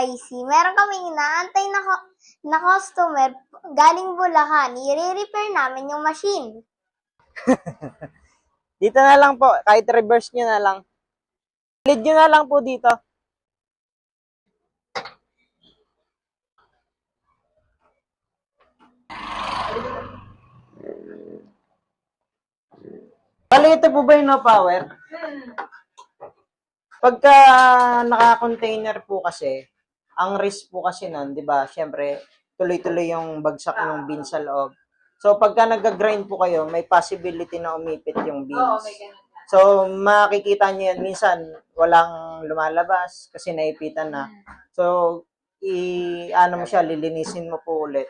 IC, meron kaming inaantay na customer galing Bulacan. I-repair namin yung machine. Dito na lang po, kahit reverse nyo na lang. Lead nyo na lang po dito. Bali, ito po ba yung no power? Pagka naka-container po kasi, ang risk po kasi nun, di ba, syempre, tuloy-tuloy yung bagsak ng bean sa loob. So, pagka nag-grind po kayo, may possibility na umipit yung beans. So, makikita nyo yan, minsan, walang lumalabas kasi naipitan na. So, ano mo siya, lilinisin mo po ulit.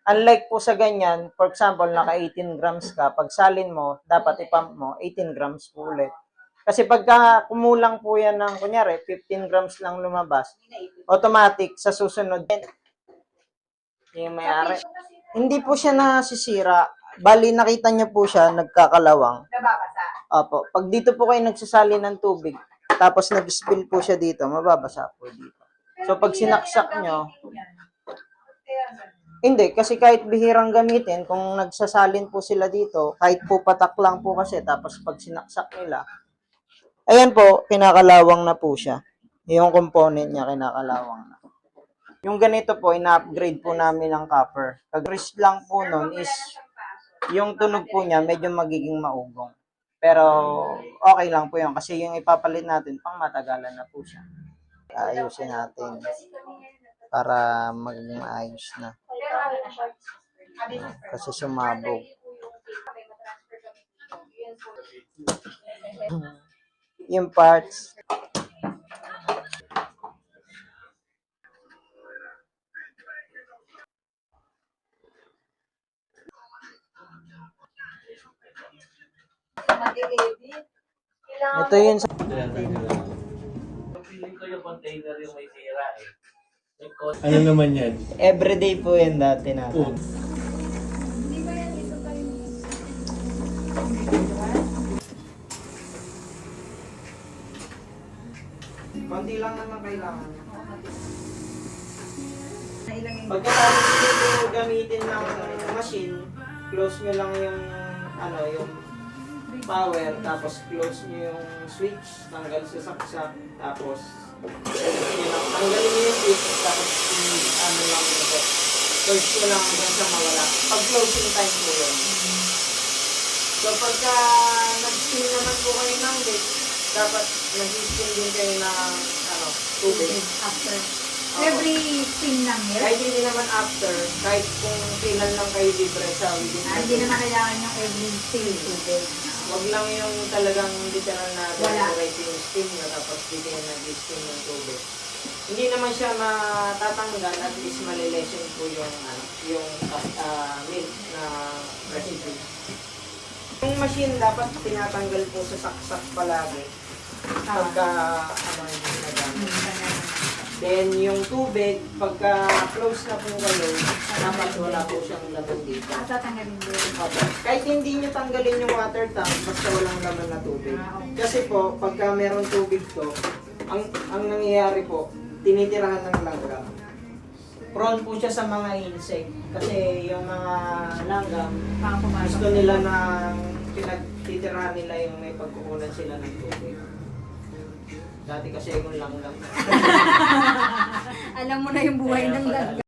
Unlike po sa ganyan, for example, naka 18 grams ka, pag salin mo, dapat ipump mo, 18 grams po ulit. Kasi pagka kumulang po yan ng, kunyari, 15 grams lang lumabas, automatic, sa susunod, yung may-ari. Hindi po siya nasisira. Bali, nakita niyo po siya, nagkakalawang. Opo. Pag dito po kayo nagsasali ng tubig, tapos nag-spill po siya dito, mababasa po dito. So, pag sinaksak nyo, hindi, kasi kahit bihirang gamitin, kung nagsasalin po sila dito, kahit po patak lang po kasi, tapos pag sinaksak nila, ayan po, kinakalawang na po siya. Yung component niya, kinakalawang na. Yung ganito po, ina-upgrade po namin ng copper. Pag-risk lang po nun is, yung tunog po niya, medyo magiging maugong. Pero, okay lang po yun. Kasi yung ipapalit natin, pang matagalan na po siya. Ayusin natin. Para maging maayos na. Kasi sumabog. Yung parts. Ito yun sa... Feeling ko yung container yung may sira eh. Ano naman yan? Everyday po yan dati natin. Food. Konti lang naman kailangan. Pagkatapos nyo gamitin ng machine, close nyo lang yung yung power, tapos close nyo yung switch, tanggal sa saksak, tapos tanggalin nyo yung switch, tapos lang ito. Close nyo lang hanggang sa mawala. Pag closing time po yun. So pagka nag-spin naman po kayo ng leak, dapat nag-spin din kayo ng tubig. After. Every spin lang yun? Kahit hindi naman after, kahit kung kailan lang kayo libre sa within. Hindi naman kailangan yung every spin tubig. Wag lang yung talagang literal na Wala. diretso yung spin na tapos di kayo nag-spin ng tubig. Hindi naman siya matatanggal, at least malilesen po yung milk na residue. Yung machine dapat tinatanggal po sa saksak palagi. Pagka yung nagamit. Then yung tubig, pagka close na po kayo, dapat wala po siyang laman dito. Tatanggalin din. Kahit hindi nyo tanggalin yung water tank, basta walang laman na tubig. Kasi po, pagka meron tubig to, ang nangyayari po, tinitirahan ng langgam. Prone po siya sa mga insect. Kasi yung mga langgam, gusto nila na pinagtitirahan nila yung may pagkukunan sila ng tubig. Dati kasi yung langgam. Alam mo na yung buhay ng langgam.